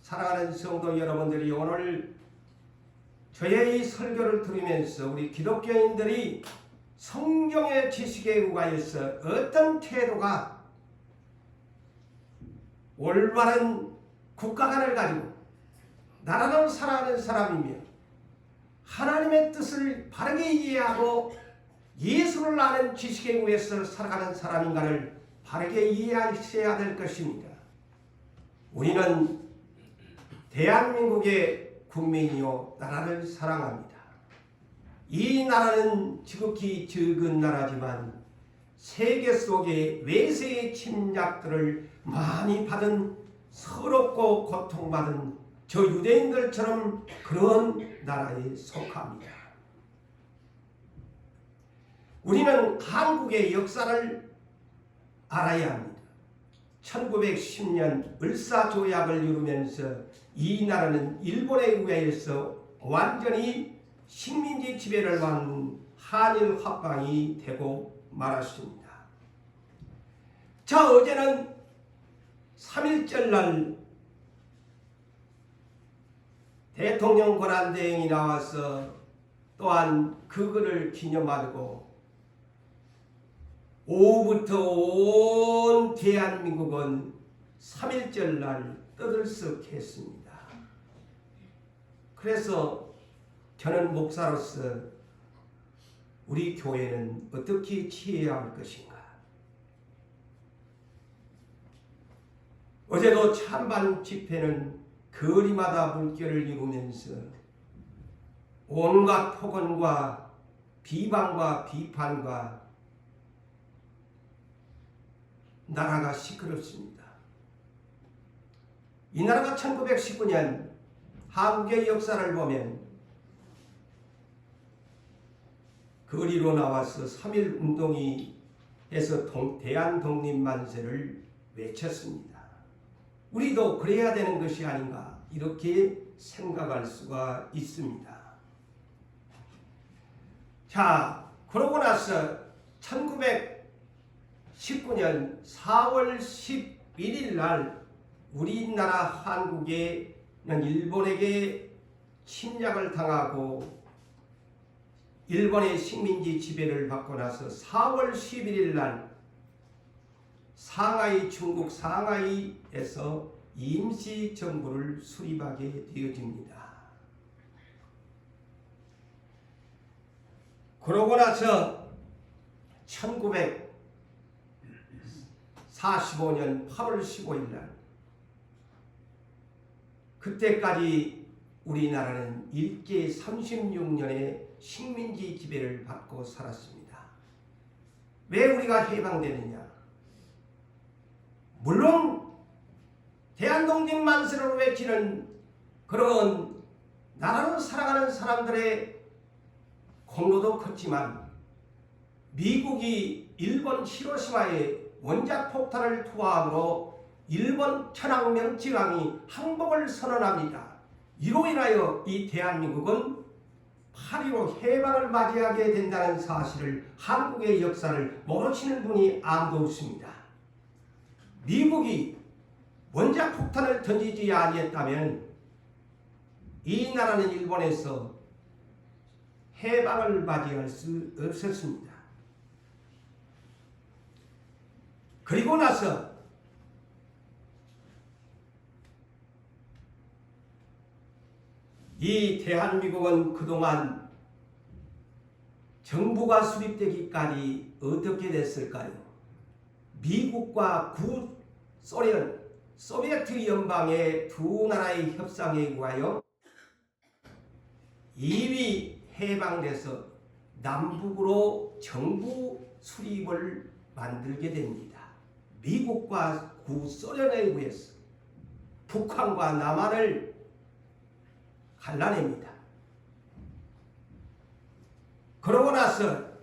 사랑하는 성도 여러분들이, 오늘 저의 이 설교를 들으면서 우리 기독교인들이 성경의 지식에 의하여서 어떤 태도가 올바른 국가관을 가지고 나라를 살아가는 사람이며 하나님의 뜻을 바르게 이해하고 예수를 아는 지식에 의해서 살아가는 사람인가를 바르게 이해하셔야 될 것입니다. 우리는 대한민국의 국민이요 나라를 사랑합니다. 이 나라는 지극히 적은 나라지만 세계 속의 외세의 침략들을 많이 받은 서럽고 고통받은 저 유대인들처럼 그런 나라에 속합니다. 우리는 한국의 역사를 알아야 합니다. 1910년 을사조약을 이루면서 이 나라는 일본에 의해서 완전히 식민지 지배를 받는 한일 합방이 되고 말았습니다. 자, 어제는 3.1절 날 대통령 권한대행이 나와서 또한 그거를 기념하고 오후부터 온 대한민국은 3.1절 날 떠들썩했습니다. 그래서 저는 목사로서 우리 교회는 어떻게 취해야 할 것인가? 어제도 찬반 집회는 거리마다 물결을 이루면서 온갖 폭언과 비방과 비판과 나라가 시끄럽습니다. 이 나라가 1919년 한국의 역사를 보면 거리로 나와서 3.1 운동이 해서 대한독립만세를 외쳤습니다. 우리도 그래야 되는 것이 아닌가 이렇게 생각할 수가 있습니다. 자, 그러고 나서 1919년 4월 11일 날 우리나라 한국에는 일본에게 침략을 당하고 일본의 식민지 지배를 받고 나서 4월 11일 날 상하이, 중국 상하이에서 임시정부를 수립하게 되어집니다. 그러고 나서 1945년 8월 15일 날 그때까지 우리나라는 일제 36년의 식민지 지배를 받고 살았습니다. 왜 우리가 해방되느냐? 물론 대한독립만세를 외치는 그런 나라를 사랑하는 사람들의 공로도 컸지만 미국이 일본 히로시마에 원자폭탄을 투하함으로 일본 천황명치왕이 항복을 선언합니다. 이로 인하여 이 대한민국은 8.15 해방을 맞이하게 된다는 사실을 한국의 역사를 모르시는 분이 아무도 없습니다. 미국이 원자폭탄을 던지지 아니했다면 이 나라는 일본에서 해방을 맞이할 수 없었습니다. 그리고 나서 이 대한민국은 그동안 정부가 수립되기까지 어떻게 됐을까요? 미국과 구소련, 소비에트 연방의 두 나라의 협상에 의하여 이미 해방돼서 남북으로 정부 수립을 만들게 됩니다. 미국과 구소련에 의해서 북한과 남한을 갈라냅니다. 그러고 나서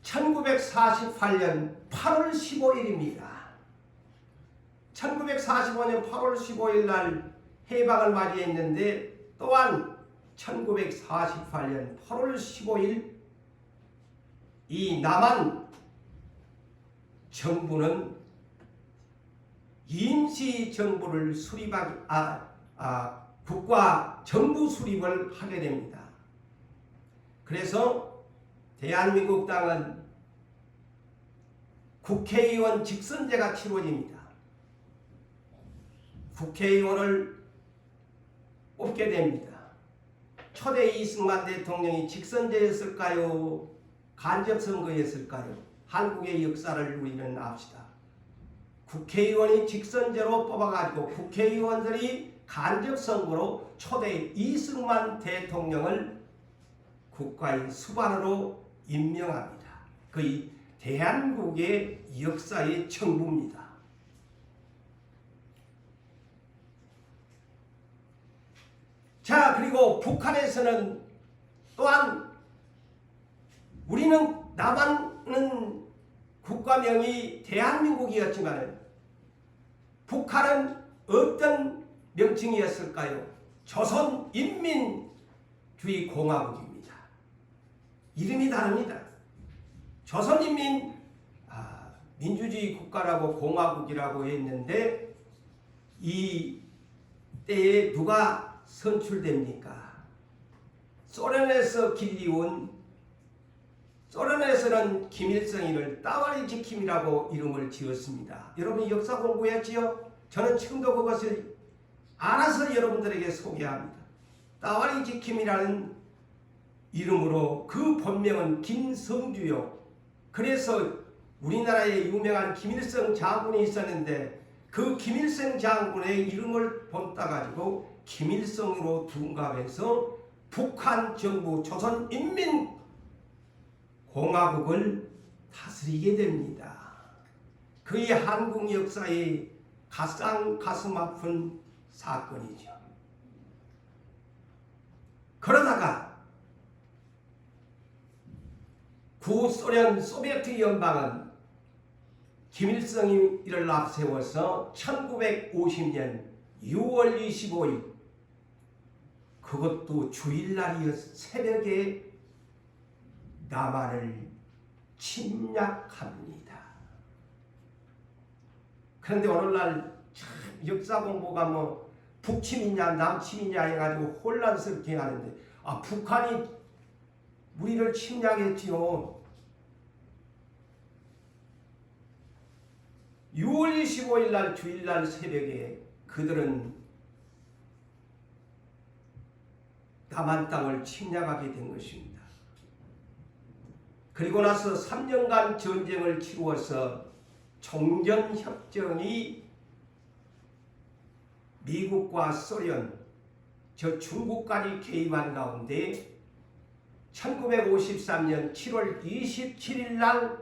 1948년 8월 15일입니다. 1945년 8월 15일 날 해방을 맞이했는데 또한 1948년 8월 15일 이 남한 정부는 임시정부를 국가 정부 수립을 하게 됩니다. 그래서 대한민국 땅은 국회의원 직선제가 치러집니다. 국회의원을 뽑게 됩니다. 초대 이승만 대통령이 직선제였을까요? 간접선거였을까요? 한국의 역사를 우리는 압시다. 국회의원이 직선제로 뽑아가지고 국회의원들이 간접선거로 초대 이승만 대통령을 국가의 수반으로 임명합니다. 거의 대한민국의 역사의 전부입니다. 자, 그리고 북한에서는 또한 우리는 남한은 국가명이 대한민국이었지만 북한은 어떤 명칭이었을까요? 조선인민주의공화국입니다. 이름이 다릅니다. 민주주의 국가라고 공화국이라고 했는데 이 때에 누가 선출됩니까? 소련에서는 김일성이를 따와리 지킴이라고 이름을 지었습니다. 여러분 역사 공부했지요? 저는 지금도 그것을 알아서 여러분들에게 소개합니다. 따와리 지킴이라는 이름으로 그 본명은 김성주요. 그래서 우리나라에 유명한 김일성 장군이 있었는데 그 김일성 장군의 이름을 본따가지고 김일성으로 둔갑해서 북한 정부 조선인민공화국을 다스리게 됩니다. 그의 한국 역사의 가장 가슴 아픈 사건이죠. 그러다가 구소련 소비에트 연방은 김일성이 이를 앞세워서 1950년 6월 25일 그것도 주일날이어서 새벽에 남한을 침략합니다. 그런데 오늘날 참 역사 공부가 북침이냐 남침이냐 해가지고 혼란스럽게 하는데 북한이 우리를 침략했지요. 6월 25일 날 주일날 새벽에 그들은 남한 땅을 침략하게 된 것입니다. 그리고 나서 3년간 전쟁을 치루어서 종전협정이 미국과 소련, 중국까지 개입한 가운데 1953년 7월 27일 날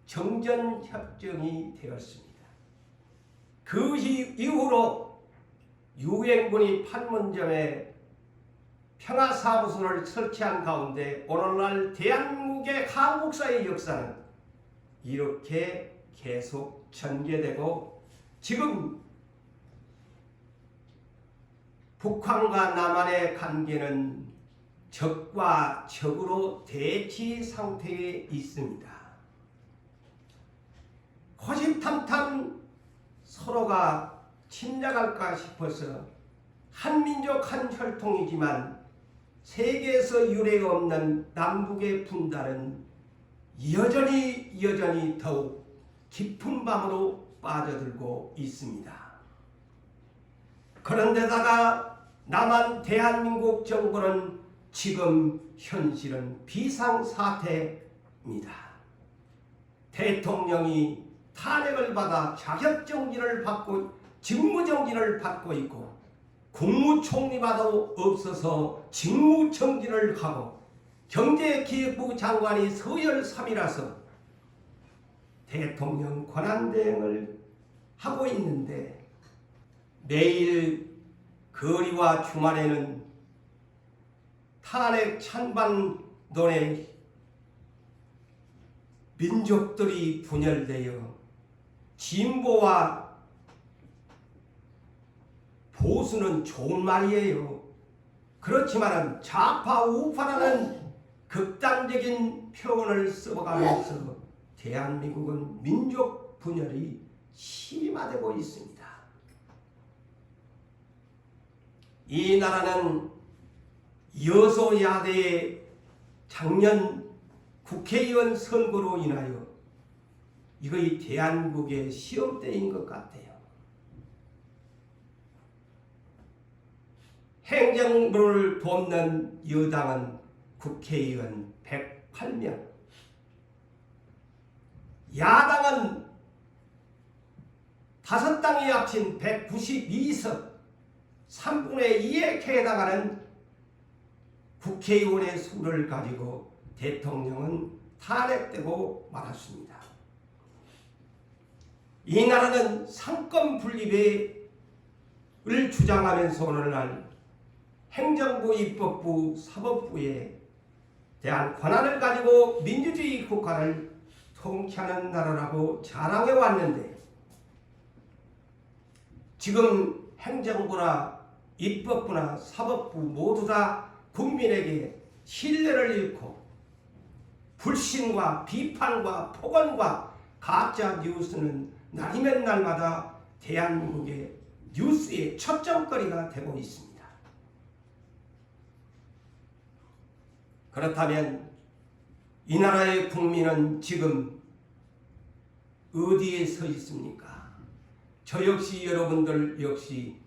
정전협정이 되었습니다. 그 이후로 유엔군이 판문점에 평화사무소를 설치한 가운데 오늘날 대한민국의 한국사의 역사는 이렇게 계속 전개되고 지금 북한과 남한의 관계는 적과 적으로 대치 상태에 있습니다. 호심탐탐 서로가 침략할까 싶어서 한민족 한혈통이지만 세계에서 유례가 없는 남북의 분단은 여전히 더욱 깊은 밤으로 빠져들고 있습니다. 그런데다가 남한 대한민국 정부는 지금 현실은 비상사태입니다. 대통령이 탄핵을 받아 자격정지를 받고 직무정지를 받고 있고 국무총리마도 없어서 직무정지를 하고 경제기획부 장관이 서열 3이라서 대통령 권한대행을 하고 있는데 매일 거리와 주말에는 탄핵 찬반론에 민족들이 분열되어 진보와 보수는 좋은 말이에요. 그렇지만 좌파 우파라는 극단적인 표현을 써가면서 대한민국은 민족 분열이 심화되고 있습니다. 이 나라는 여소야대의 작년 국회의원 선거로 인하여 이거의 대한민국의 시험대인 것 같아요. 행정부를 돕는 여당은 국회의원 108명, 야당은 5당이 합친 192석, 3분의 2에 해당하는 국회의원의 수를 가지고 대통령은 탄핵되고 말았습니다. 이 나라는 상권 분립을 주장하면서 오늘날 행정부, 입법부, 사법부에 대한 권한을 가지고 민주주의 국가를 통치하는 나라라고 자랑해 왔는데, 지금 행정부나 입법부나 사법부 모두 다 국민에게 신뢰를 잃고 불신과 비판과 폭언과 가짜 뉴스는 날이면 날마다 대한민국의 뉴스의 초점거리가 되고 있습니다. 그렇다면 이 나라의 국민은 지금 어디에 서 있습니까? 저 역시, 여러분들 역시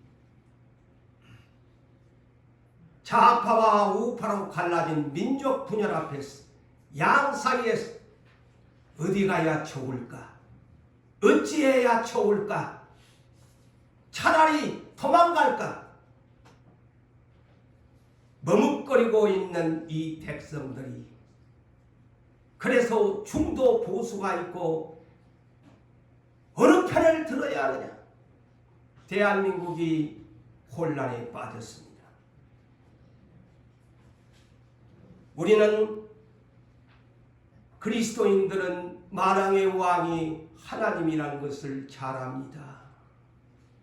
좌파와 우파로 갈라진 민족 분열 앞에서 양 사이에서 어디 가야 좋을까? 어찌해야 좋을까? 차라리 도망갈까? 머뭇거리고 있는 이 백성들이, 그래서 중도 보수가 있고 어느 편을 들어야 하느냐? 대한민국이 혼란에 빠졌습니다. 우리는, 그리스도인들은 만왕의 왕이 하나님이라는 것을 잘 압니다.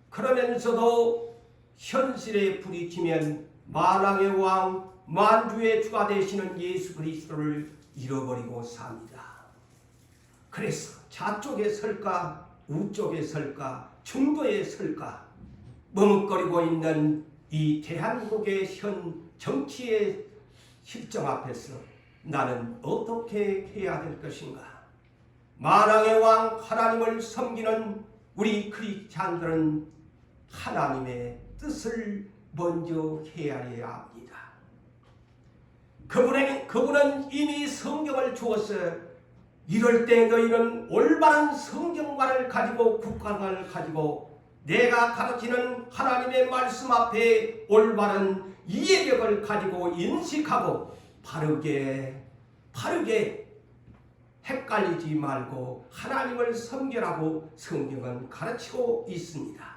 그러면서도 현실에 부딪히면 만왕의 왕, 만주의 주가 되시는 예수 그리스도를 잃어버리고 삽니다. 그래서 좌쪽에 설까 우쪽에 설까 중도에 설까 머뭇거리고 있는 이 대한민국의 현 정치의 실정 앞에서 나는 어떻게 해야 될 것인가? 만왕의 왕 하나님을 섬기는 우리 크리스찬들은 하나님의 뜻을 먼저 헤아려야 합니다. 그분은 이미 성경을 주어서 이럴 때 너희는 올바른 성경관을 가지고 국가관을 가지고 내가 가르치는 하나님의 말씀 앞에 올바른 이해력을 가지고 인식하고 바르게 헷갈리지 말고 하나님을 섬기라고 성경은 가르치고 있습니다.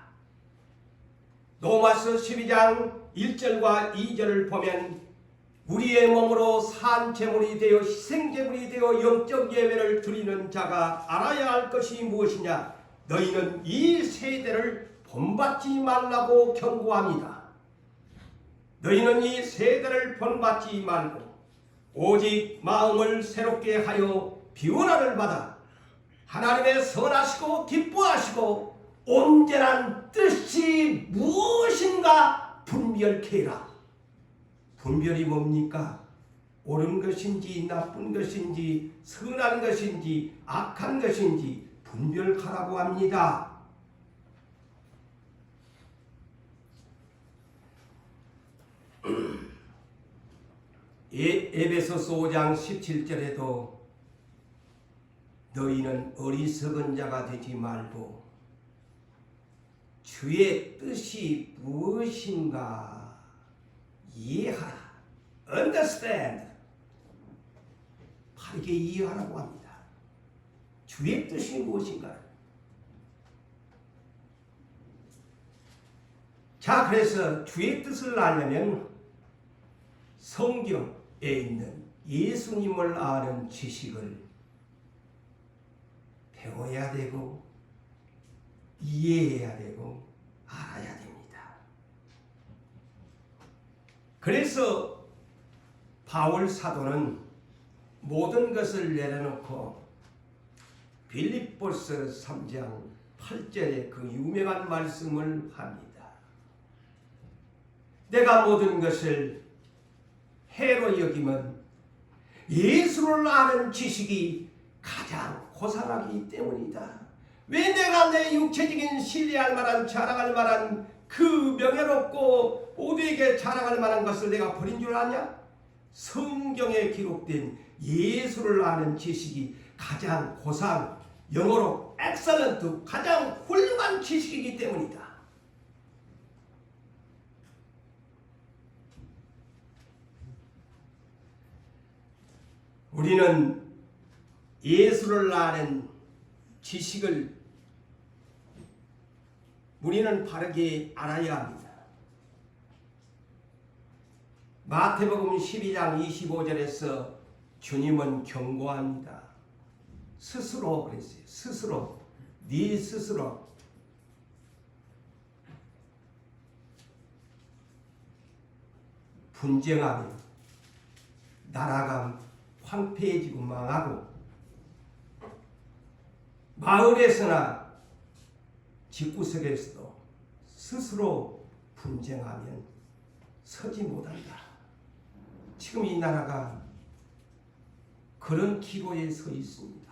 로마서 12장 1절과 2절을 보면 우리의 몸으로 산제물이 되어 희생제물이 되어 영적 예배를 드리는 자가 알아야 할 것이 무엇이냐? 너희는 이 세대를 본받지 말라고 경고합니다. 너희는 이 세대를 본받지 말고 오직 마음을 새롭게 하여 비원함을 받아 하나님의 선하시고 기뻐하시고 온전한 뜻이 무엇인가 분별케 해라. 분별이 뭡니까? 옳은 것인지 나쁜 것인지 선한 것인지 악한 것인지 분별하라고 합니다. 에베소서 5장 17절에도 너희는 어리석은 자가 되지 말고 주의 뜻이 무엇인가 이해하라. Understand. 바르게 이해하라고 합니다. 주의 뜻이 무엇인가. 자, 그래서 주의 뜻을 알려면 성경에 있는 예수님을 아는 지식을 배워야 되고 이해해야 되고 알아야 됩니다. 그래서 바울 사도는 모든 것을 내려놓고 빌립보서 3장 8절에 그 유명한 말씀을 합니다. 내가 모든 것을 해로 여기면 예수를 아는 지식이 가장 고상하기 때문이다. 왜 내가 내 육체적인 신뢰할 만한 자랑할 만한 그 명예롭고 모두에게 자랑할 만한 것을 내가 버린 줄 아냐? 성경에 기록된 예수를 아는 지식이 가장 고상, 영어로 excellent, 가장 훌륭한 지식이기 때문이다. 우리는 예수를 아는 지식을 우리는 바르게 알아야 합니다. 마태복음 12장 25절에서 주님은 경고합니다. 스스로 그랬어요. 스스로, 네 스스로 분쟁하며 나라가 황폐해지고 망하고 마을에서나 집구석에서도 스스로 분쟁하면 서지 못한다. 지금 이 나라가 그런 기로에 서 있습니다.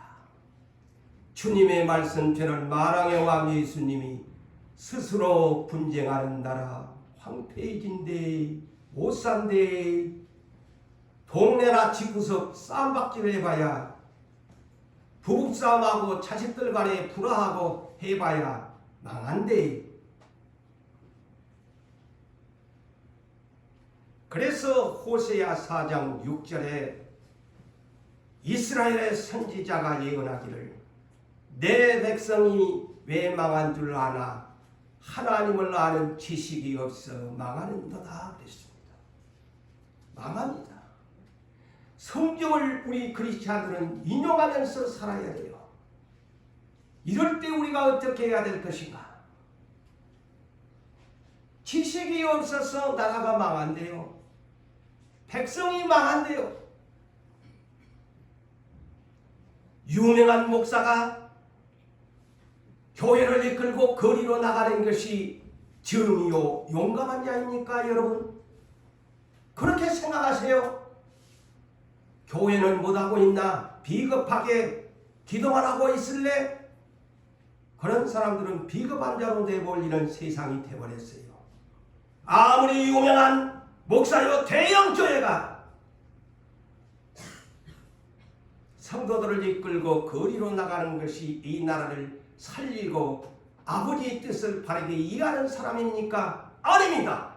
주님의 말씀처럼 마랑의 왕 예수님이 스스로 분쟁하는 나라 황폐해진대 못 산대. 동네나 집구석 싸움박질 해봐야 부부싸움하고 자식들 간에 불화하고 해봐야 망한대. 그래서 호세아 4장 6절에 이스라엘의 선지자가 예언하기를 내 백성이 왜 망한 줄 아나 하나님을 아는 지식이 없어 망하는도다 그랬습니다. 망합니다. 성경을 우리 그리스도인들은 인용하면서 살아야 돼요. 이럴 때 우리가 어떻게 해야 될 것인가? 지식이 없어서 나라가 망한대요. 백성이 망한대요. 유명한 목사가 교회를 이끌고 거리로 나가는 것이 정의요 용감한 자입니까 여러분? 그렇게 생각하세요? 교회는 못하고 있나? 비겁하게 기도만 하고 있을래? 그런 사람들은 비겁한 자로 내몰리는 세상이 되어버렸어요. 아무리 유명한 목사요 대형 교회가 성도들을 이끌고 거리로 나가는 것이 이 나라를 살리고 아버지의 뜻을 바르게 이해하는 사람입니까? 아닙니다.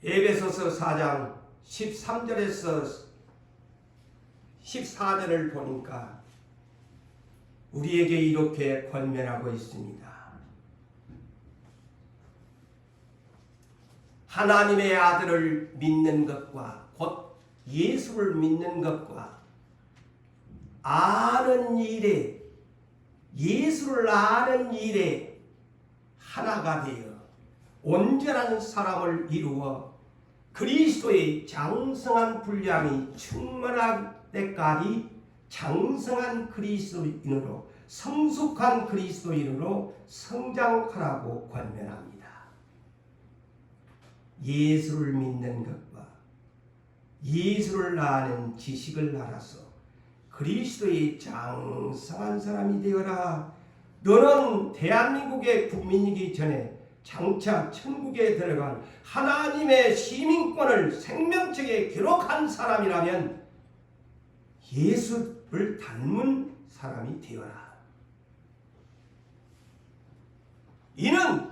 에베소서 4장 13절에서 14절을 보니까 우리에게 이렇게 권면하고 있습니다. 하나님의 아들을 믿는 것과 곧 예수를 믿는 것과 아는 일에 예수를 아는 일에 하나가 되어 온전한 사람을 이루어 그리스도의 장성한 분량이 충만할 때까지 장성한 그리스도인으로 성숙한 그리스도인으로 성장하라고 권면합니다. 예수를 믿는 것과 예수를 아는 지식을 알아서 그리스도의 장성한 사람이 되어라. 너는 대한민국의 국민이기 전에 장차 천국에 들어간 하나님의 시민권을 생명책에 기록한 사람이라면 예수를 닮은 사람이 되어라. 이는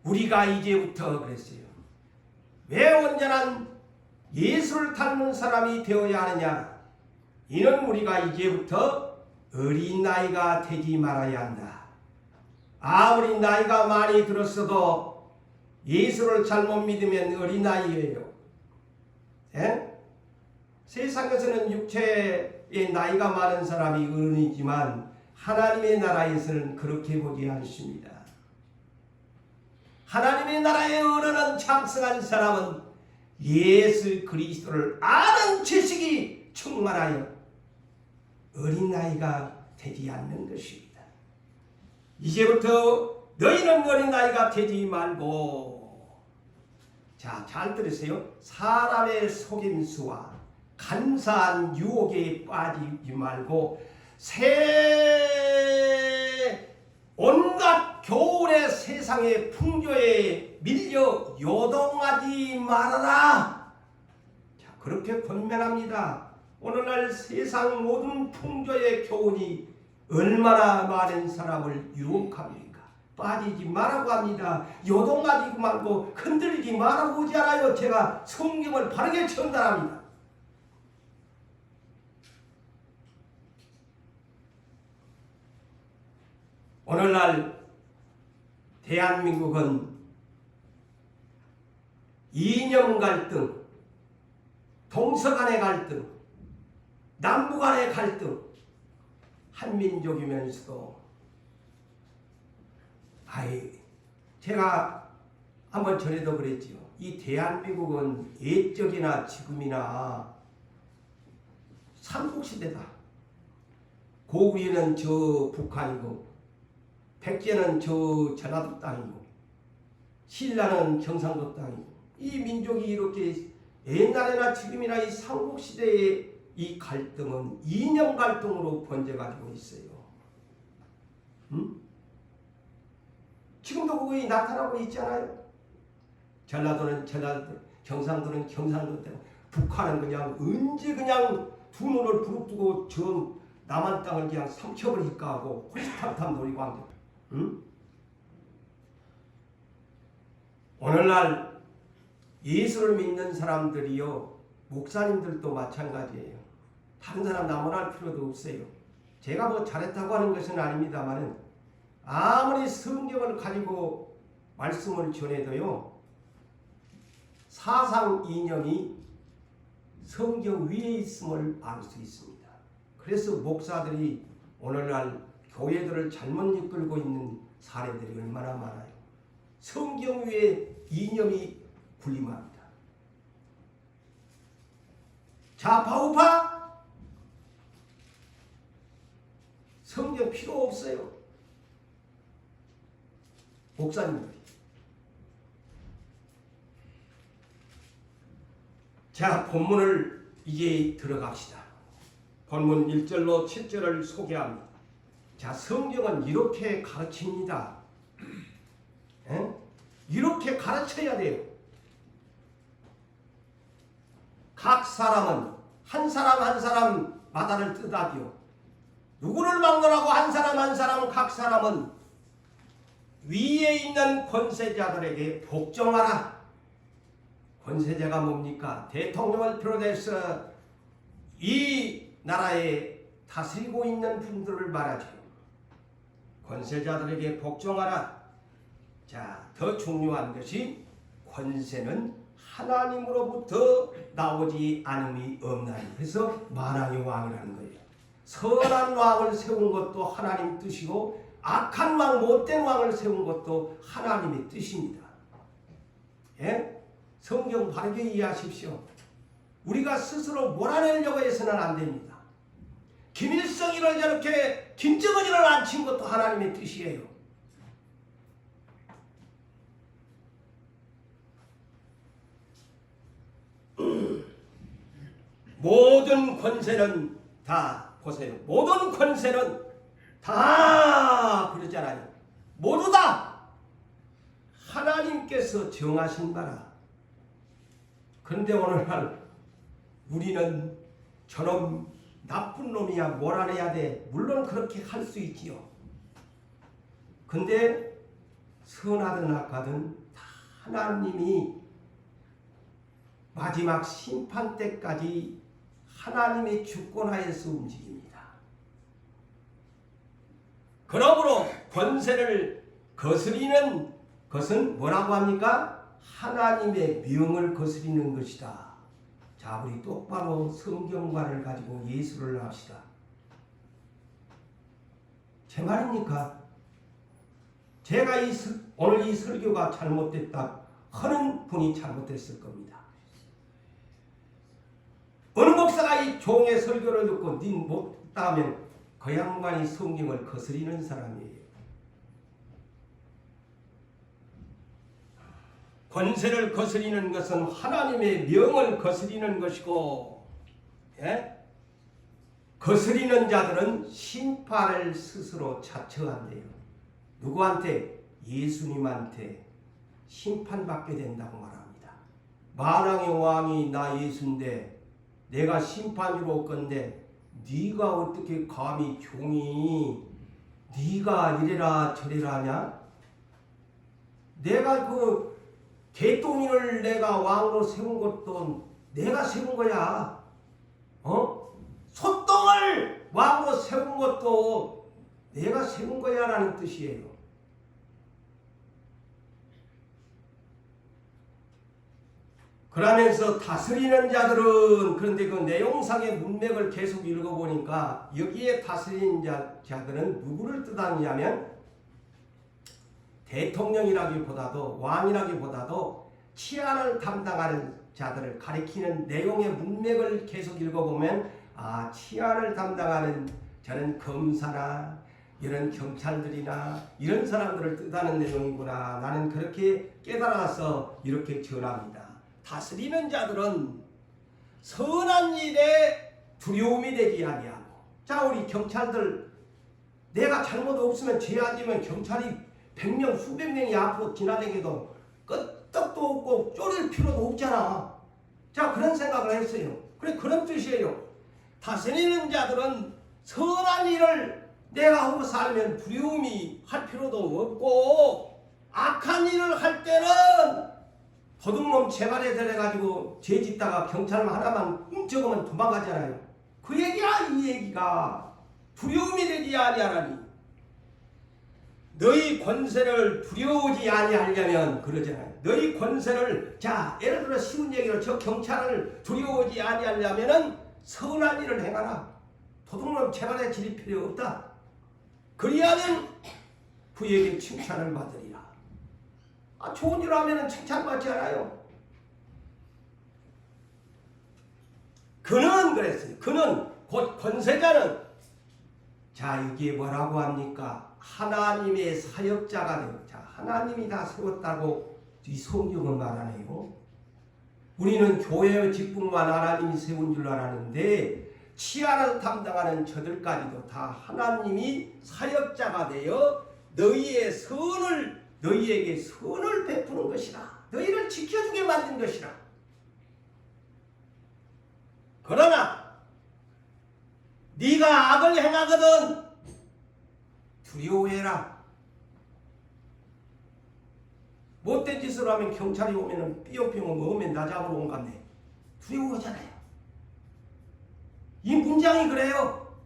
우리가 이제부터 그랬어요. 왜 온전한 예수를 닮은 사람이 되어야 하느냐? 이는 우리가 이제부터 어린 나이가 되지 말아야 한다. 아무리 나이가 많이 들었어도 예수를 잘못 믿으면 어린아이예요. 세상에서는 육체의 나이가 많은 사람이 어른이지만 하나님의 나라에서는 그렇게 보지 않습니다. 하나님의 나라의 어른은 장성한 사람은 예수 그리스도를 아는 지식이 충만하여 어린아이가 되지 않는 것입니다. 이제부터 너희는 어린아이가 되지 말고, 자, 잘 들으세요. 사람의 속임수와 간사한 유혹에 빠지지 말고 온갖 겨울의 세상의 풍조에 밀려 요동하지 말아라. 자, 그렇게 권면합니다. 오늘날 세상 모든 풍조의 교훈이 얼마나 많은 사람을 유혹합니까? 빠지지 말라고 합니다. 요동하지 말고 흔들리지 말라고 하지 않아요. 제가 성경을 바르게 전달합니다. 오늘날 대한민국은 이념 갈등, 동서 간의 갈등, 남북 간의 갈등, 한민족이면서도 제가 한번 전에도 그랬지요. 이 대한민국은 옛적이나 지금이나 삼국시대다. 고구려는 저 북한이고, 백제는 저 전라도 땅이고, 신라는 경상도 땅이고, 이 민족이 이렇게 옛날에나 지금이나 이 삼국시대의 이 갈등은 이념 갈등으로 번져가지고 있어요. 지금도 그게 나타나고 있잖아요. 전라도는 전라도, 경상도는 경상도대로, 북한은 그냥 언제 그냥 두 눈을 부릅뜨고 저 남한 땅을 그냥 삼켜버릴까 하고 호시탐탐 노리고 한 거. 오늘날 예수를 믿는 사람들이요, 목사님들도 마찬가지예요. 다른 사람 나무랄 필요도 없어요. 제가 뭐 잘했다고 하는 것은 아닙니다만, 아무리 성경을 가지고 말씀을 전해도요, 사상 이념이 성경 위에 있음을 알 수 있습니다. 그래서 목사들이 오늘날 교회들을 잘못 이끌고 있는 사례들이 얼마나 많아요. 성경 위에 이념이 군림합니다. 좌파 우파 성경 필요 없어요. 목사님들이. 자, 본문을 이제 들어갑시다. 본문 1절로 7절을 소개합니다. 자, 성경은 이렇게 가르칩니다. 이렇게 가르쳐야 돼요. 각 사람은 한 사람 한 사람 마다를 뜻하디요. 누구를 막론하고 한 사람 각 사람은 위에 있는 권세자들에게 복종하라. 권세자가 뭡니까? 대통령을 비롯해서 이 나라에 다스리고 있는 분들을 말하죠. 권세자들에게 복종하라. 자, 더 중요한 것이 권세는 하나님으로부터 나오지 않음이 없나니. 그래서 만왕의 왕이라는 거예요. 선한 왕을 세운 것도 하나님 뜻이고, 악한 왕, 못된 왕을 세운 것도 하나님의 뜻입니다. 예? 성경 바르게 이해하십시오. 우리가 스스로 몰아내려고 해서는 안 됩니다. 김일성이를 저렇게 김정은이를 앉힌 것도 하나님의 뜻이에요. 모든 권세는 다 보세요. 모든 권세는 다 그러잖아요. 모두 다 하나님께서 정하신 바라. 그런데 오늘날 우리는 저놈 나쁜 놈이야 몰아내야 돼. 물론 그렇게 할 수 있지요. 근데 선하든 악하든 다 하나님이 마지막 심판 때까지 하나님의 주권하에서 움직입니다. 그러므로 권세를 거스리는 것은 뭐라고 합니까? 하나님의 명을 거스리는 것이다. 자, 우리 똑바로 성경관을 가지고 예수를 합시다. 제 말입니까? 제가 오늘 이 설교가 잘못됐다 하는 분이 잘못됐을 겁니다. 어느 목사가 이 종의 설교를 듣고 했다 하면 그 양반이 성경을 거스리는 사람이에요. 권세를 거스리는 것은 하나님의 명을 거스리는 것이고, 예? 거스리는 자들은 심판을 스스로 자처한대요. 누구한테? 예수님한테 심판받게 된다고 말합니다. 만왕의 왕이 나 예수인데 내가 심판주로 올 건데 네가 어떻게 감히 종이 네가 이래라 저래라 하냐? 내가 그 개똥이를 내가 왕으로 세운 것도 내가 세운 거야. 소똥을 왕으로 세운 것도 내가 세운 거야 라는 뜻이에요. 그러면서 다스리는 자들은, 그런데 그 내용상의 문맥을 계속 읽어보니까 여기에 다스리는 자들은 누구를 뜻하느냐면 대통령이라기보다도 왕이라기보다도 치안을 담당하는 자들을 가리키는 내용의 문맥을 계속 읽어보면 치안을 담당하는 저는 검사나 이런 경찰들이나 이런 사람들을 뜻하는 내용이구나. 나는 그렇게 깨달아서 이렇게 전합니다. 다스리는 자들은 선한 일에 두려움이 되지 아니하고, 자 우리 경찰들 내가 잘못 없으면 죄 안 지면 경찰이 100명 수백 명이 앞으로 지나다니도 끄떡도 없고 쫄릴 필요도 없잖아. 자 그런 생각을 했어요. 그래 그런 뜻이에요. 다스리는 자들은 선한 일을 내가 하고 살면 두려움이 할 필요도 없고, 악한 일을 할 때는 도둑놈 재발에 들어가지고 죄 짓다가 경찰 하나만 훔쳐가면 도망가잖아요. 그 얘기야. 이 얘기가 두려움이 되지 아니하나니 너희 권세를 두려우지 아니하려면 그러잖아요. 너희 권세를, 자 예를 들어 쉬운 얘기로 저 경찰을 두려우지 아니하려면은 선한 일을 행하라. 도둑놈 재발에 지릴 필요 없다. 그리하면 그에게 칭찬을 받으리라. 좋은 일 하면은 칭찬받지 않아요. 그는 그랬어요. 그는 곧 권세자는, 자 이게 뭐라고 합니까? 하나님의 사역자가 되고, 자 하나님이 다 세웠다고 이 성경은 말하네요. 우리는 교회의 직분만 하나님이 세운 줄 알았는데 치안을 담당하는 저들까지도 다 하나님이 사역자가 되어 너희에게 선을 베푸는 것이라. 너희를 지켜주게 만든 것이라. 그러나 네가 악을 행하거든 두려워해라. 못된 짓을 하면 경찰이 오면은 삐용삐용 먹으면 나 잡으러 온 건데 두려워하잖아요. 이 문장이 그래요.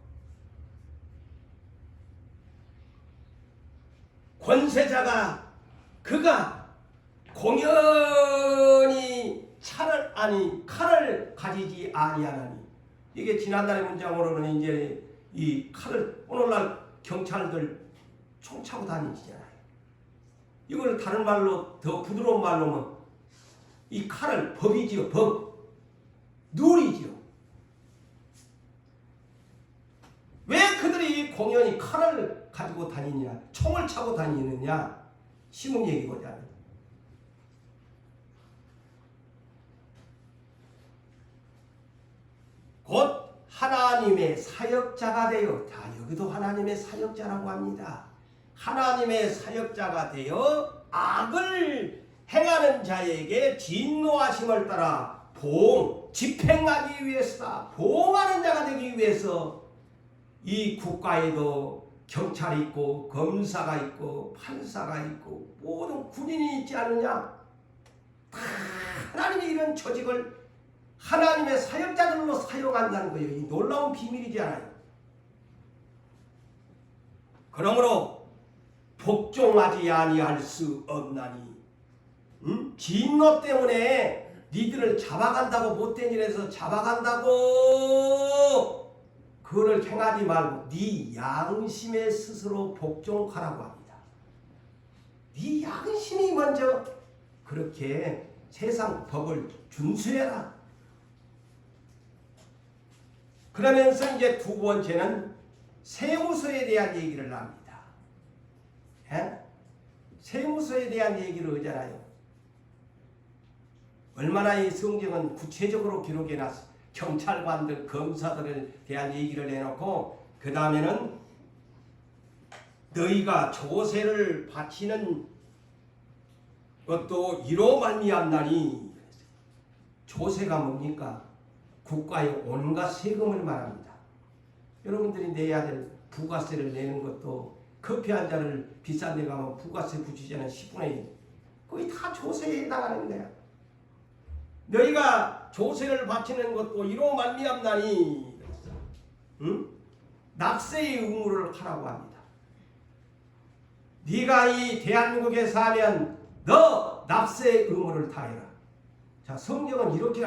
권세자가 그가 공연히 칼을 가지지 아니하나니, 이게 지난달의 문장으로는 이제 이 칼을 오늘날 경찰들 총 차고 다니잖아요. 이걸 다른 말로 더 부드러운 말로는 이 칼을 법이지요. 법 룰이지요. 왜 그들이 공연히 칼을 가지고 다니냐, 총을 차고 다니느냐, 쉬운 얘기거든요. 곧 하나님의 사역자가 되어, 다 여기도 하나님의 사역자라고 합니다. 하나님의 사역자가 되어 악을 행하는 자에게 진노하심을 따라 집행하기 위해서다. 보호하는 자가 되기 위해서 이 국가에도 경찰이 있고 검사가 있고 판사가 있고 모든 군인이 있지 않느냐. 다 하나님이 이런 조직을 하나님의 사역자들로 사용한다는 거예요. 이 놀라운 비밀이지 않아요. 그러므로 복종하지 아니할 수 없나니, 진노 때문에 니들을 잡아간다고, 못된 일에서 잡아간다고 그거를 행하지 말고 네 양심에 스스로 복종하라고 합니다. 네 양심이 먼저 그렇게 세상 법을 준수해라. 그러면서 이제 두 번째는 세무서에 대한 얘기를 합니다. 예? 세무서에 대한 얘기를 하잖아요. 얼마나 이 성경은 구체적으로 기록해놨어. 경찰관들, 검사들에 대한 얘기를 해놓고 그 다음에는 너희가 조세를 바치는 것도 이로 말미암나니. 조세가 뭡니까? 국가의 온갖 세금을 말합니다. 여러분들이 내야 될 부가세를 내는 것도 커피 한 잔을 비싼 데 가면 부가세 붙이자는 10분의 1 거의 다 조세에 해당하는 거야. 너희가 조세를 바치는 것도 이로 말미암나니 응? 납세의 의무를 하라고 합니다. 네가 이 대한민국에 사면 너 납세의 의무를 다해라. 자, 성경은 이렇게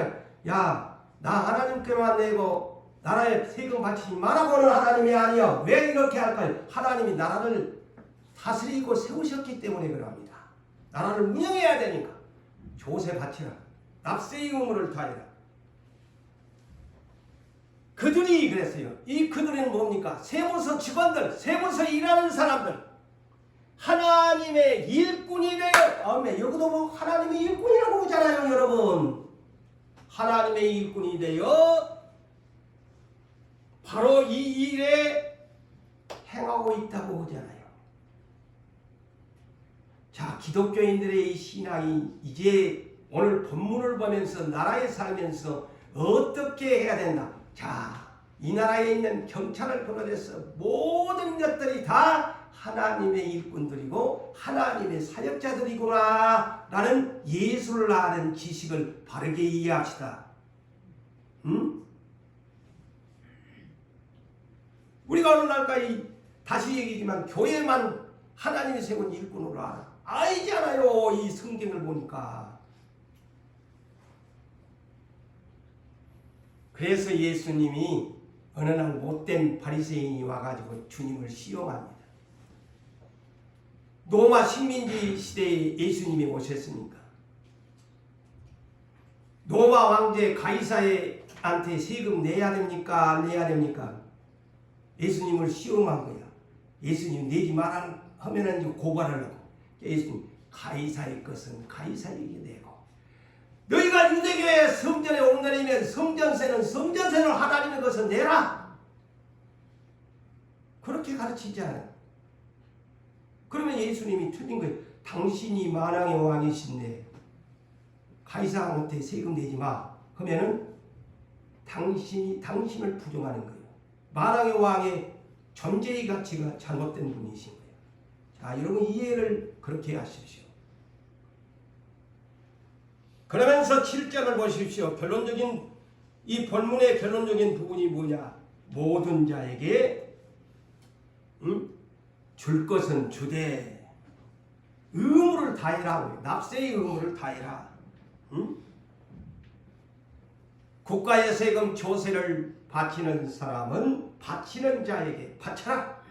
야, 나 하나님께만 내고 나라에 세금 바치지 말라고는 하나님이 아니야. 왜 이렇게 할까요? 하나님이 나라를 다스리고 세우셨기 때문에 그럽니다. 나라를 운영해야 되니까 조세 바치라. 납세의 의무를 다해라. 그들이 그랬어요. 이 그들은 뭡니까? 세무서 직원들, 세무서 일하는 사람들, 하나님의 일꾼이 되어. 아멘. 여기도 뭐 하나님의 일꾼이라고 하잖아요, 여러분. 하나님의 일꾼이 되어 바로 이 일에 행하고 있다고 하잖아요. 자, 기독교인들의 이 신앙이 이제 오늘 본문을 보면서 나라에 살면서 어떻게 해야 된다. 자, 이 나라에 있는 경찰을 비롯해서 모든 것들이 다 하나님의 일꾼들이고 하나님의 사역자들이구나 라는 예수를 아는 지식을 바르게 이해합시다. 우리가 어느 날까지 다시 얘기지만 교회만 하나님이 세운 일꾼으로 알아. 알잖아요. 이 성경을 보니까. 그래서 예수님이 어느 날 못된 바리새인이 와가지고 주님을 시험합니다. 로마 식민지 시대에 예수님이 오셨으니까 로마 왕제 가이사르한테 세금 내야 됩니까? 안 내야 됩니까? 예수님을 시험한 거야. 예수님 내지 말라 하면은 고발을 하고. 예수님 가이사의 것은 가이사에게 내고 너희가 유대교회 성전에 온 날이면 성전세는 성전세를 하나님의 것을 내라. 그렇게 가르치잖아요. 그러면 예수님이 틀린 거예요. 당신이 만왕의 왕이신데 가이사한테 세금 내지 마. 그러면은 당신을 부정하는 거예요. 만왕의 왕의 존재의 가치가 잘못된 분이신 거예요. 자, 여러분 이해를 그렇게 하십시오. 그러면서 7절을 보십시오. 이 본문의 결론적인 부분이 뭐냐? 모든 자에게 줄 것은 주되 의무를 다해라. 납세의 의무를 다해라. 국가의 세금 조세를 바치는 사람은 바치는 자에게 바쳐라.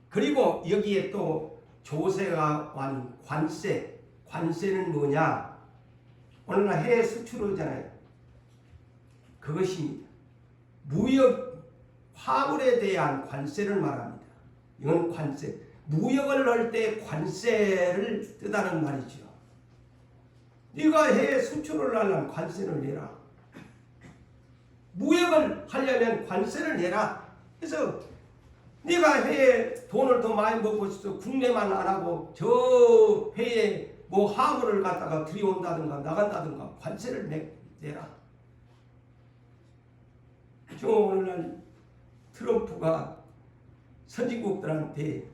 그리고 여기에 또 조세가 완 관세. 관세는 뭐냐? 오늘날 해외 수출하잖아요. 그것입니다. 무역 화물에 대한 관세를 말합니다. 이건 관세. 무역을 할 때 관세를 뜻하는 말이죠. 네가 해외 수출을 하려면 관세를 내라. 무역을 하려면 관세를 내라. 그래서 네가 해외 돈을 더 많이 먹고 싶어 국내만 안 하고 저 해외 뭐 화물을 갖다가 들여온다든가 나간다든가 관세를 내라. 저 오늘날 트럼프가 선진국들한테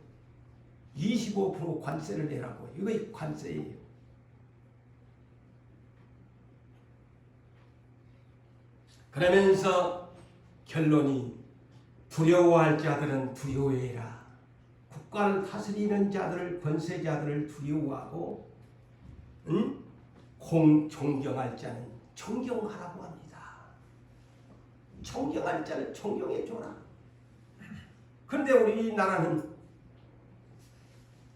25% 관세를 내라고. 이거 관세예요. 그러면서 결론이 두려워할 자들은 두려워해라. 국가를 다스리는 자들을 권세자들을 두려워하고 존경할 자는 존경하라고 합니다. 존경할 자는 존경해줘라. 그런데 우리나라는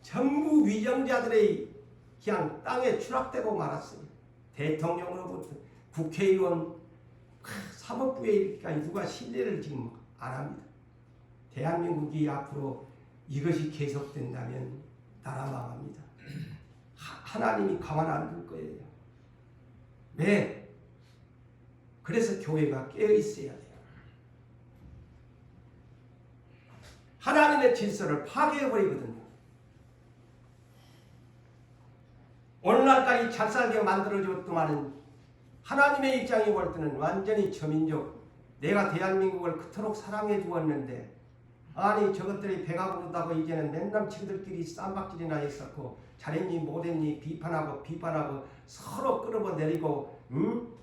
전부 위정자들의 그냥 땅에 추락되고 말았어요. 대통령으로부터 국회의원 사법부에 누가 신뢰를 지금 안 합니다. 대한민국이 앞으로 이것이 계속된다면 나라 망합니다. 하나님이 가만 안 둘 거예요. 왜? 그래서 교회가 깨어 있어야 돼요. 하나님의 질서를 파괴해버리거든요. 오늘날까지 잘 살게 만들어줬더만은 하나님의 입장에 볼 때는 완전히 저민족, 내가 대한민국을 그토록 사랑해 주었는데 아니 저것들이 배가 부르다고 이제는 맨날 친구들끼리 쌈박질이나 했었고 잘했니 못했니 비판하고 서로 끌어내리고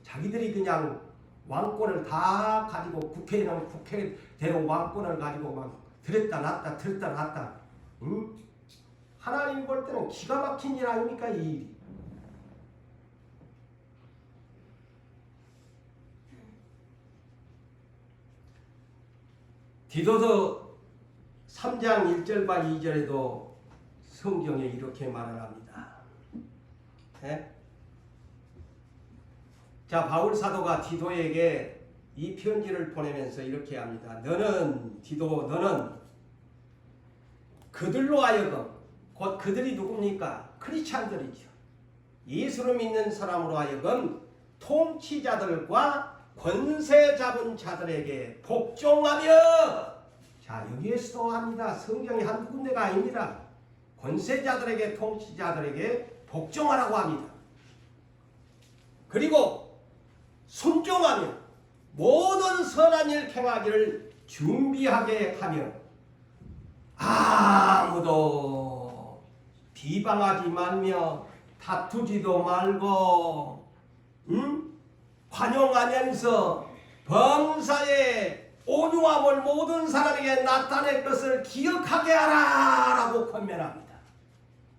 자기들이 그냥 왕권을 다 가지고 국회의원 국회대로 왕권을 가지고 막 들었다 놨다 하나님 볼 때는 기가 막힌 일 아닙니까 이 일이. 디도서 3장 1절과 2절에도 성경에 이렇게 말을 합니다. 네? 자, 바울 사도가 디도에게 이 편지를 보내면서 이렇게 합니다. 너는 디도 너는 그들로 하여금 곧 그들이 누굽니까? 크리스찬들이죠. 예수를 믿는 사람으로 하여금 통치자들과 권세 잡은 자들에게 복종하며, 자 여기에서도 합니다. 성경이 한두 군데가 아닙니다. 권세자들에게 통치자들에게 복종하라고 합니다. 그리고 순종하며 모든 선한 일 행하기를 준비하게 하며 아무도 비방하지 말며 다투지도 말고 관용하면서 범사에 온유함을 모든 사람에게 나타낼 것을 기억하게 하라 라고 권면합니다.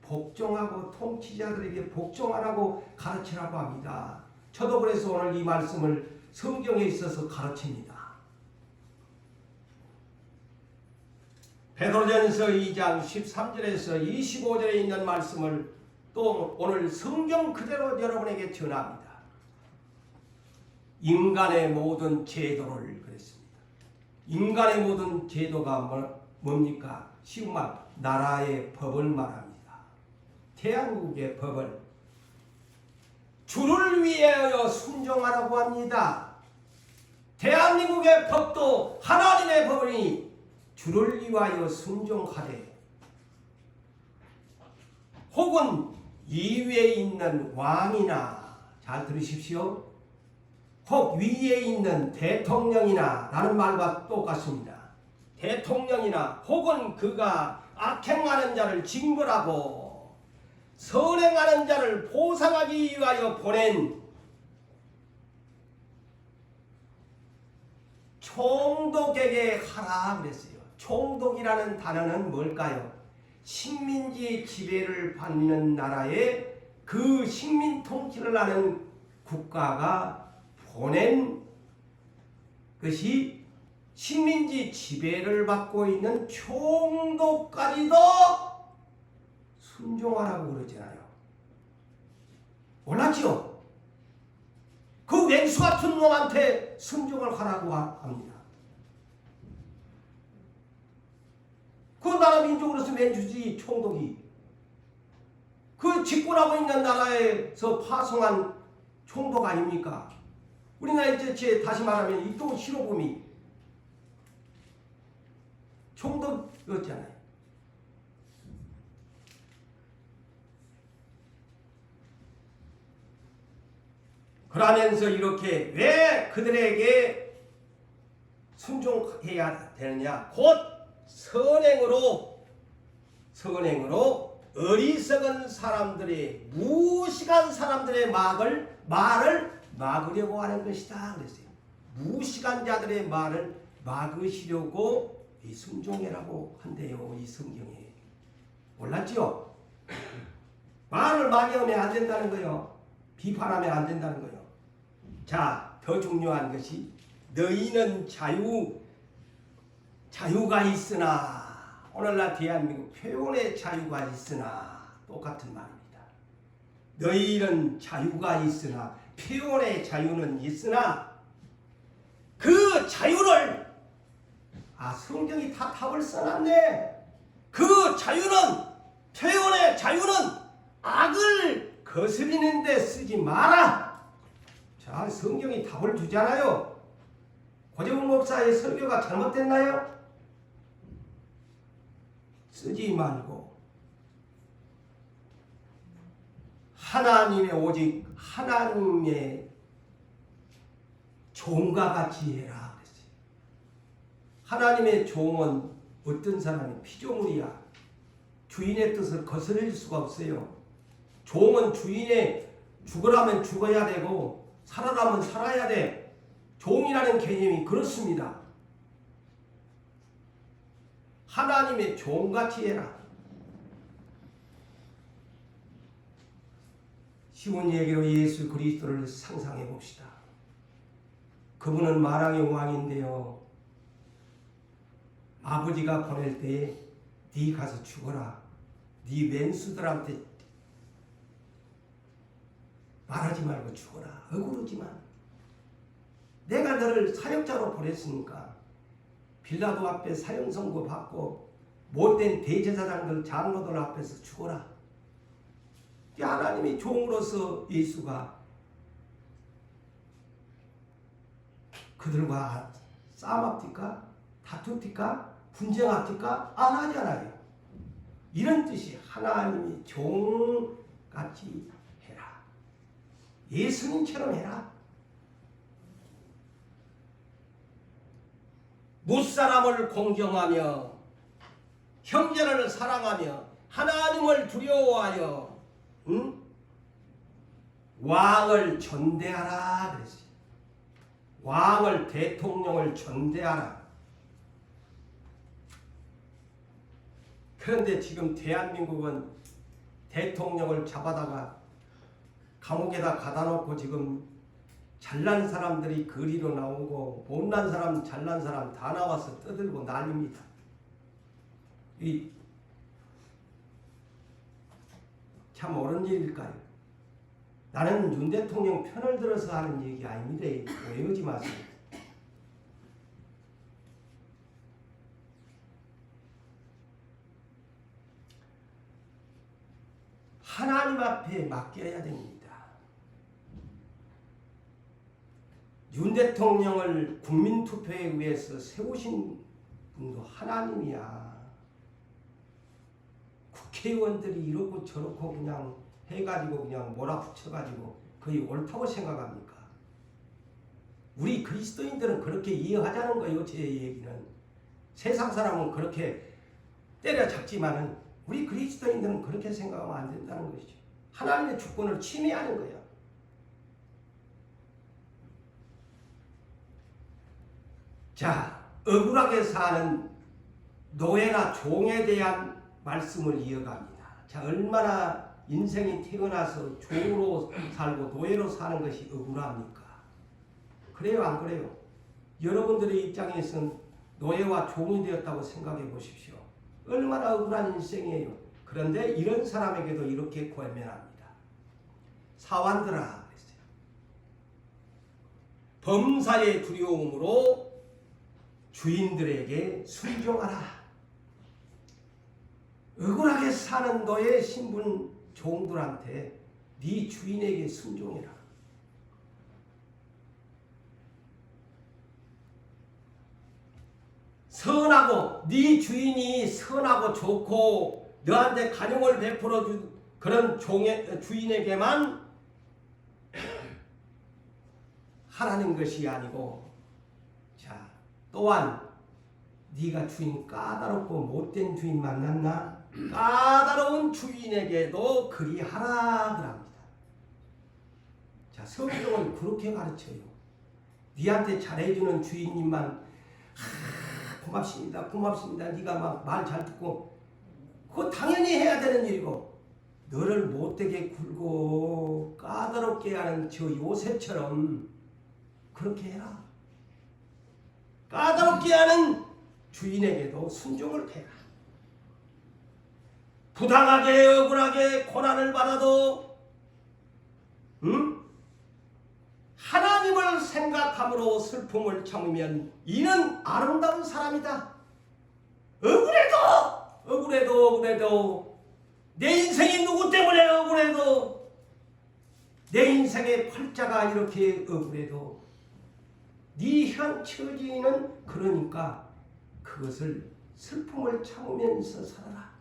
복종하고 통치자들에게 복종하라고 가르치라고 합니다. 저도 그래서 오늘 이 말씀을 성경에 있어서 가르칩니다. 베드로전서 2장 13절에서 25절에 있는 말씀을 또 오늘 성경 그대로 여러분에게 전합니다. 인간의 모든 제도를 그랬습니다. 인간의 모든 제도가 뭡니까? 쉬운 말, 나라의 법을 말합니다. 대한민국의 법을 주를 위하여 순종하라고 합니다. 대한민국의 법도 하나님의 법이니 주를 위하여 순종하되, 혹은 이위에 있는 왕이나, 잘 들으십시오, 혹 위에 있는 대통령이나 라는 말과 똑같습니다. 대통령이나 혹은 그가 악행하는 자를 징벌하고 선행하는 자를 보상하기 위하여 보낸 총독에게 하라 그랬어요. 총독이라는 단어는 뭘까요? 식민지 지배를 받는 나라에 그 식민 통치를 하는 국가가 보낸 것이 식민지 지배를 받고 있는 총독까지도 순종하라고 그러잖아요. 몰랐죠? 그 왼수 같은 놈한테 순종을 하라고 합니다. 그 나라 민족으로서 왼수지 총독이 그 집권하고 있는 나라에서 파송한 총독 아닙니까? 우리나라 이제 다시 말하면 이또 히로부미 총독이었잖아요. 그러면서 이렇게 왜 그들에게 순종해야 되느냐? 곧 선행으로 어리석은 사람들의 무식한 사람들의 말을 막으려고 하는 것이다 그랬어요. 무식한 자들의 말을 막으시려고 이 순종해라고 한대요. 이 성경에. 몰랐죠? 말을 많이 하면 안 된다는 거요. 비판하면 안 된다는 거요. 자, 더 중요한 것이 너희는 자유가 있으나, 오늘날 대한민국 표현의 자유가 있으나 똑같은 말입니다. 너희는 자유가 있으나, 표현의 자유는 있으나 성경이 다 답을 써놨네. 그 자유는, 표현의 자유는 악을 거스리는 데 쓰지 마라. 자, 성경이 답을 주잖아요. 고재훈 목사의 설교가 잘못됐나요? 쓰지 말고 하나님의, 오직 하나님의 종과 같이 해라 그랬어요. 하나님의 종은 어떤 사람이 피조물이야. 주인의 뜻을 거스릴 수가 없어요. 종은 주인의 죽으라면 죽어야 되고 살아라면 살아야 돼. 종이라는 개념이 그렇습니다. 하나님의 종같이 해라. 쉬운 얘기로 예수 그리스도를 상상해 봅시다. 그분은 만왕의 왕인데요. 아버지가 보낼 때에 네 가서 죽어라. 네 왼수들한테 말하지 말고 죽어라. 억울하지만 내가 너를 사역자로 보냈으니까 빌라도 앞에 사형 선고 받고 못된 대제사장들 장로들 앞에서 죽어라. 하나님의 종으로서 예수가 그들과 싸움합니까? 다투니까? 분쟁합니까? 안 하잖아요. 이런 뜻이 하나님이 종같이 해라. 예수님처럼 해라. 무사람을 공경하며 형제를 사랑하며 하나님을 두려워하여 왕을 존대하라 그랬어요. 왕을, 대통령을 존대하라. 그런데 지금 대한민국은 대통령을 잡아다가 감옥에다 가다 놓고 지금 잘난 사람들이 거리로 나오고 못난 사람, 잘난 사람 다 나와서 떠들고 난립니다. 참 옳은 일일까요? 나는 윤 대통령 편을 들어서 하는 얘기 아닙니다. 오해하지 마세요. 하나님 앞에 맡겨야 됩니다. 윤 대통령을 국민투표에 의해서 세우신 분도 하나님이야. 국회의원들이 이러고 저러고 그냥 해가지고 그냥 몰아붙여가지고 거의 옳다고 생각합니까? 우리 그리스도인들은 그렇게 이해하자는 거예요. 제 얘기는. 세상 사람은 그렇게 때려잡지만은 우리 그리스도인들은 그렇게 생각하면 안 된다는 것이죠. 하나님의 주권을 침해하는 거예요. 자, 억울하게 사는 노예나 종에 대한 말씀을 이어갑니다. 자, 얼마나 인생이 태어나서 종으로 살고 노예로 사는 것이 억울합니까? 그래요, 안 그래요? 여러분들의 입장에서는 노예와 종이 되었다고 생각해 보십시오. 얼마나 억울한 인생이에요. 그런데 이런 사람에게도 이렇게 권면합니다. 사환들아 그랬어요. 범사의 두려움으로 주인들에게 순종하라. 억울하게 사는 너의 신분 종들한테 네 주인에게 순종해라. 선하고 네 주인이 선하고 좋고 너한테 간용을 베풀어 준 그런 주인에게만 하라는 것이 아니고, 자, 또한 네가 주인 까다롭고 못된 주인 만났나? 까다로운 주인에게도 그리하라 그럽니다. 자, 성경은 그렇게 가르쳐요. 네한테 잘해주는 주인님만 고맙습니다, 고맙습니다. 네가 막 말 잘 듣고 그거 당연히 해야 되는 일이고, 너를 못되게 굴고 까다롭게 하는 저 요셉처럼 그렇게 해라. 까다롭게 하는 주인에게도 순종을 해라. 부당하게 억울하게 고난을 받아도 하나님을 생각함으로 슬픔을 참으면 이는 아름다운 사람이다. 억울해도 내 인생이 누구 때문에 억울해도 내 인생의 팔자가 이렇게 억울해도 네 현 처지는 그러니까 그것을 슬픔을 참으면서 살아라.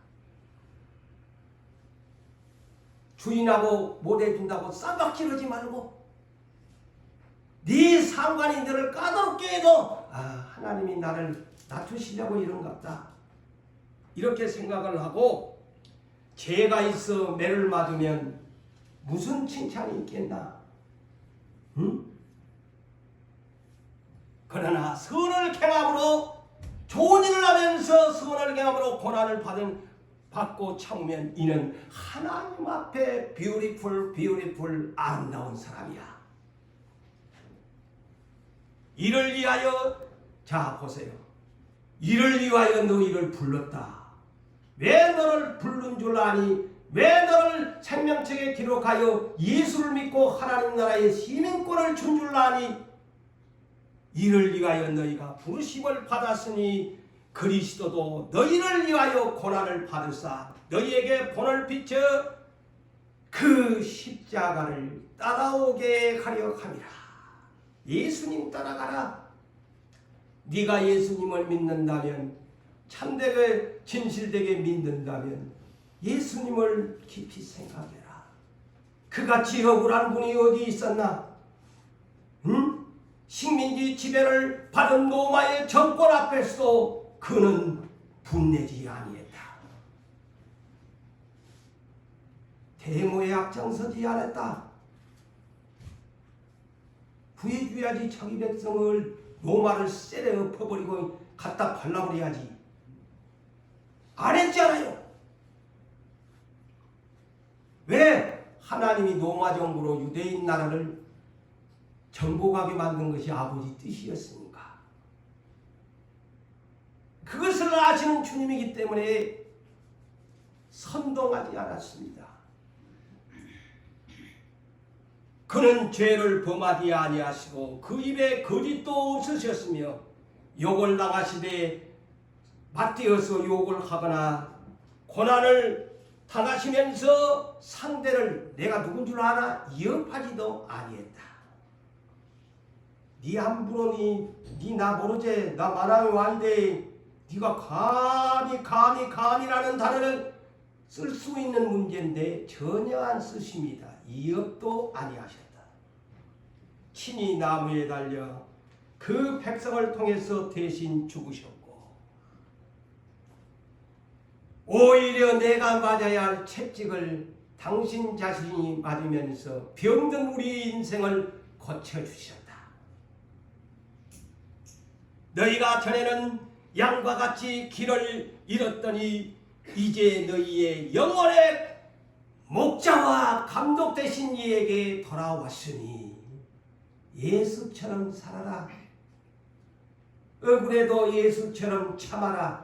주인하고 못해준다고 쌈박질하지 말고 네 상관이 너를 까다롭게 해도 하나님이 나를 낮추시려고 이런갑다. 이렇게 생각을 하고 죄가 있어 매를 맞으면 무슨 칭찬이 있겠나? 응? 그러나 선을 행함으로 좋은 일을 하면서 선을 행함으로 고난을 받고 참으면 이는 하나님 앞에 뷰티풀 아름다운 사람이야. 이를 위하여 자 보세요. 이를 위하여 너희를 불렀다. 왜 너를 부른 줄 아니? 왜 너를 생명책에 기록하여 예수를 믿고 하나님 나라의 시민권을 준 줄 아니? 이를 위하여 너희가 부르심을 받았으니 그리스도도 너희를 위하여 고난을 받으사 너희에게 본을 비춰 그 십자가를 따라오게 하려 함이라. 예수님 따라가라. 네가 예수님을 믿는다면 참되게 진실되게 믿는다면 예수님을 깊이 생각해라. 그같이 억울한 분이 어디 있었나? 응? 식민지 지배를 받은 로마의 정권 앞에서도 그는 분내지 아니했다. 데모에 앞장서지 않았다. 구해줘야지. 자기 백성을 로마를 쎄려 엎어버리고 갖다 발라버려야지. 안 했잖아요. 왜? 하나님이 로마 정부로 유대인 나라를 정복하게 만든 것이 아버지 뜻이었으니까. 그것을 아시는 주님이기 때문에 선동하지 않았습니다. 그는 죄를 범하지 아니하시고 그 입에 거짓도 없으셨으며 욕을 당하시되 맞대어서 욕을 하거나 고난을 당하시면서 상대를 내가 누군 줄 아나 위협하지도 아니했다. 네 함부로니 네 나 모르제 나 마랑의 왕인데 네가 감히라는 단어를 쓸 수 있는 문제인데 전혀 안 쓰십니다. 위협도 아니하셨다. 친히 나무에 달려 그 백성을 통해서 대신 죽으셨고 오히려 내가 맞아야 할 채찍을 당신 자신이 맞으면서 병든 우리 인생을 고쳐주셨다. 너희가 전에는 양과 같이 길을 잃었더니 이제 너희의 영혼의 목자와 감독 되신 이에게 돌아왔으니 예수처럼 살아라. 억울해도 예수처럼 참아라.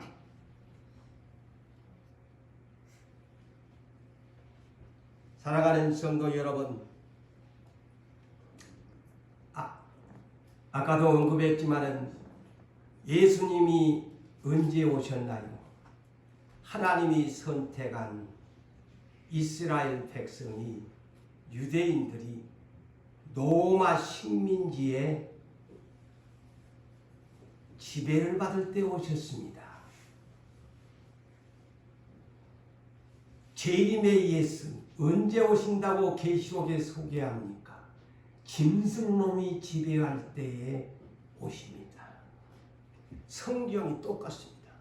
사랑하는 성도 여러분, 아까도 언급했지만은 예수님이 언제 오셨나요? 하나님이 선택한 이스라엘 백성이 유대인들이 로마 식민지에 지배를 받을 때 오셨습니다. 재림의 예수 언제 오신다고 계시록에 소개합니까? 짐승놈이 지배할 때에 오십니다. 성경이 똑같습니다.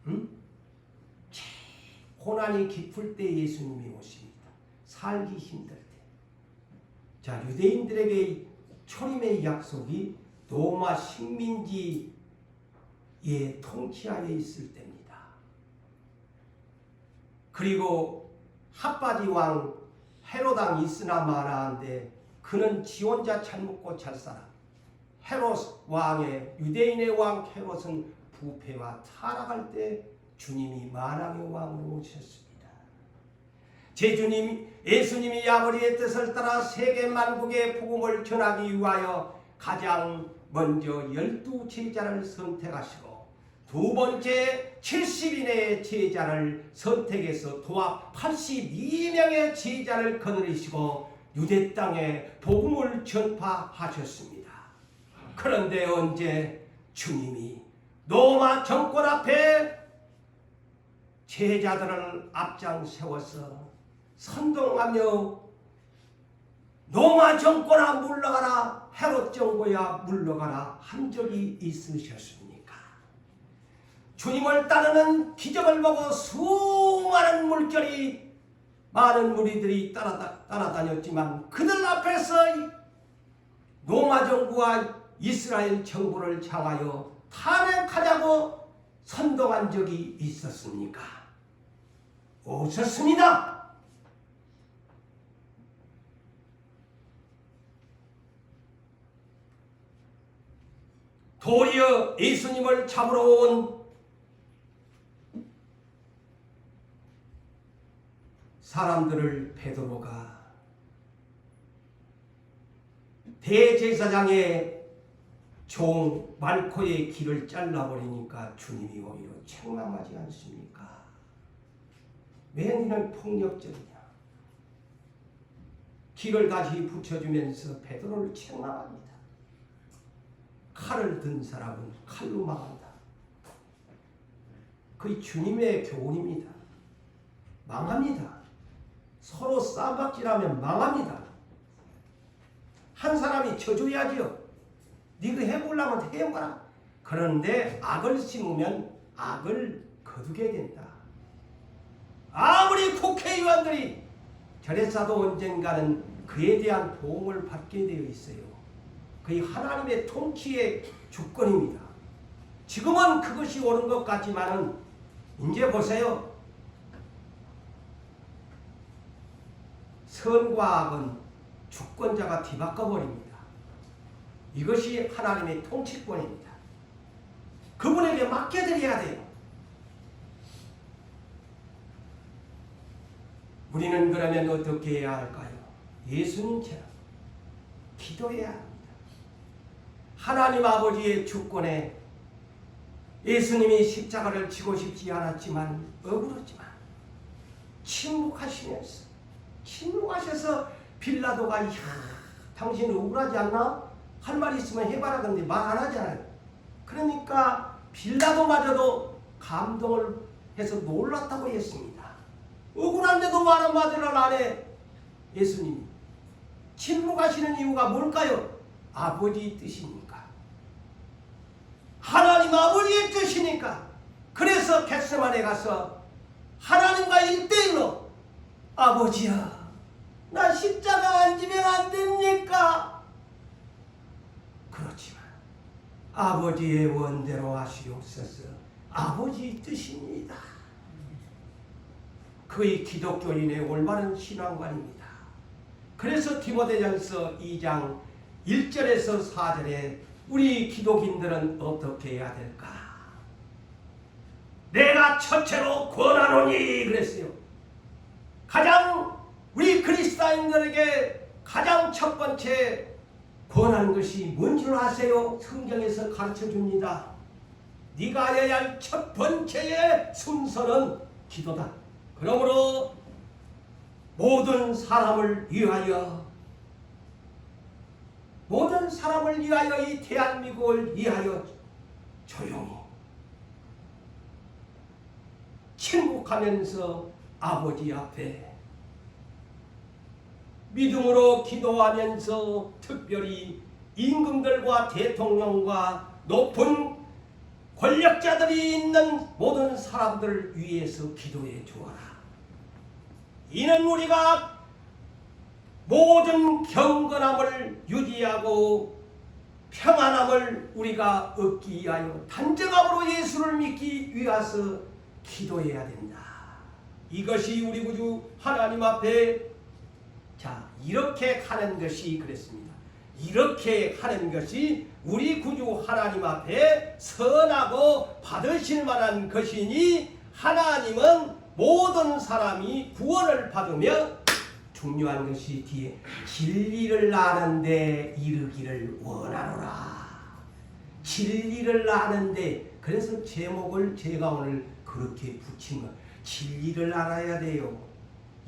응? 고난이 깊을 때 예수님이 오십니다. 살기 힘들 때. 자, 유대인들에게 초림의 약속이 로마 식민지의 통치하에 있을 때입니다. 그리고 핫바지 왕 헤로당 있으나 마나한데 그는 지 혼자 잘 먹고 잘 살아. 헤롯 왕의 유대인의 왕 헤롯은 부패와 타락할 때 주님이 만왕의 왕으로 오셨습니다. 제 주님 예수님이 아버지의 뜻을 따라 세계 만국의 복음을 전하기 위하여 가장 먼저 12제자를 선택하시고 두 번째 70인의 제자를 선택해서 도합 82명의 제자를 거느리시고 유대 땅에 복음을 전파하셨습니다. 그런데 언제 주님이 로마 정권 앞에 제자들을 앞장 세워서 선동하며 로마 정권아 물러가라, 헤롯 정부야 물러가라 한 적이 있으셨습니까? 주님을 따르는 기적을 보고 수많은 물결이 많은 무리들이 따라다녔지만 그들 앞에서 로마 정부와 이스라엘 정부를 향하여 탄핵하자고 선동한 적이 있었습니까? 없었습니다. 도리어 예수님을 잡으러 온 사람들을 베드로가 대제사장의 종 말코의 길을 잘라버리니까 주님이 오히려 책망하지 않습니까? 왜 너는 폭력적이냐? 길을 다시 붙여주면서 베드로를 책망합니다. 칼을 든 사람은 칼로 망한다. 그게 주님의 교훈입니다. 망합니다. 서로 싸움박질하면 망합니다. 한 사람이 져줘야지요. 네가 해보려면 해봐라. 그런데 악을 심으면 악을 거두게 된다. 아무리 국회의원들이 저랬어도 언젠가는 그에 대한 보험을 받게 되어 있어요. 그게 하나님의 통치의 주권입니다. 지금은 그것이 옳은 것 같지만은 이제 보세요. 선과 악은 주권자가 뒤바꿔버립니다. 이것이 하나님의 통치권입니다. 그분에게 맡겨드려야 돼요. 우리는 그러면 어떻게 해야 할까요? 예수님처럼 기도해야 합니다. 하나님 아버지의 주권에 예수님이 십자가를 지고 싶지 않았지만 억울하지만 침묵하셔서 빌라도가 이야 당신 억울하지 않나? 할 말 있으면 해봐라. 근데 말 안 하잖아요. 그러니까 빌라도마저도 감동을 해서 놀랐다고 했습니다. 억울한데도 말 한마디를 안 해. 예수님이 침묵하시는 이유가 뭘까요? 아버지 뜻이니까. 하나님 아버지의 뜻이니까. 그래서 겟세마네 가서 하나님과 1대1로 아버지야 나 십자가 안 지면 안 됩니까? 그렇지만 아버지의 원대로 하시옵소서. 아버지 뜻입니다. 그의 기독교인의 올바른 신앙관입니다. 그래서 디모데전서 2장 1절에서 4절에 우리 기독인들은 어떻게 해야 될까? 내가 첫째로 권하노니 그랬어요. 가장 우리 그리스도인들에게 가장 첫 번째 권하는 것이 뭔 줄 아세요? 성경에서 가르쳐줍니다. 네가 해야 할 첫 번째의 순서는 기도다. 그러므로 모든 사람을 위하여 이 대한민국을 위하여 조용히 침묵하면서 아버지 앞에 믿음으로 기도하면서 특별히 임금들과 대통령과 높은 권력자들이 있는 모든 사람들을 위해서 기도해 주어라. 이는 우리가 모든 경건함을 유지하고 평안함을 우리가 얻기 위하여 단정함으로 예수를 믿기 위해서 기도해야 된다. 이것이 우리 구주 하나님 앞에 이렇게 하는 것이 그랬습니다. 이렇게 하는 것이 우리 구주 하나님 앞에 선하고 받으실 만한 것이니 하나님은 모든 사람이 구원을 받으며 중요한 것이 뒤에 진리를 아는 데 이르기를 원하노라. 진리를 아는데, 그래서 제목을 제가 오늘 그렇게 붙인 거. 진리를 알아야 돼요.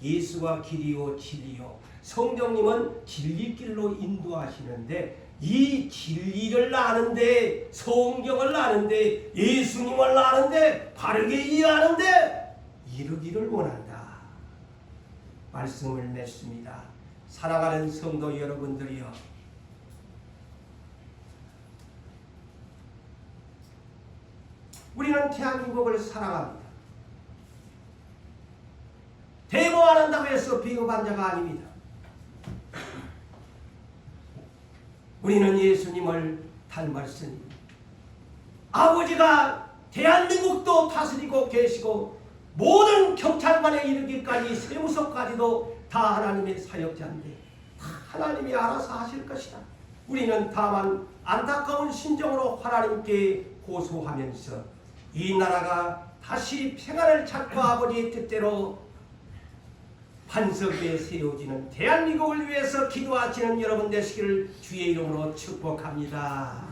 예수가 길이요 진리요. 성령님은 진리길로 인도하시는데, 이 진리를 아는데, 성경을 아는데, 예수님을 아는데, 바르게 이해하는데 이루기를 원한다. 말씀을 냈습니다. 사랑하는 성도 여러분들이여, 우리는 대한민국을 사랑합니다. 데모한다고 해서 비겁한 자가 아닙니다. 우리는 예수님을 닮았으니 아버지가 대한민국도 다스리고 계시고 모든 경찰관에 이르기까지 세무서까지도 다 하나님의 사역자인데 다 하나님이 알아서 하실 것이다. 우리는 다만 안타까운 심정으로 하나님께 고소하면서 이 나라가 다시 평안을 찾고 아버지의 뜻대로 반석 위에 세워지는 대한민국을 위해서 기도하시는 여러분 되시기를 주의 이름으로 축복합니다.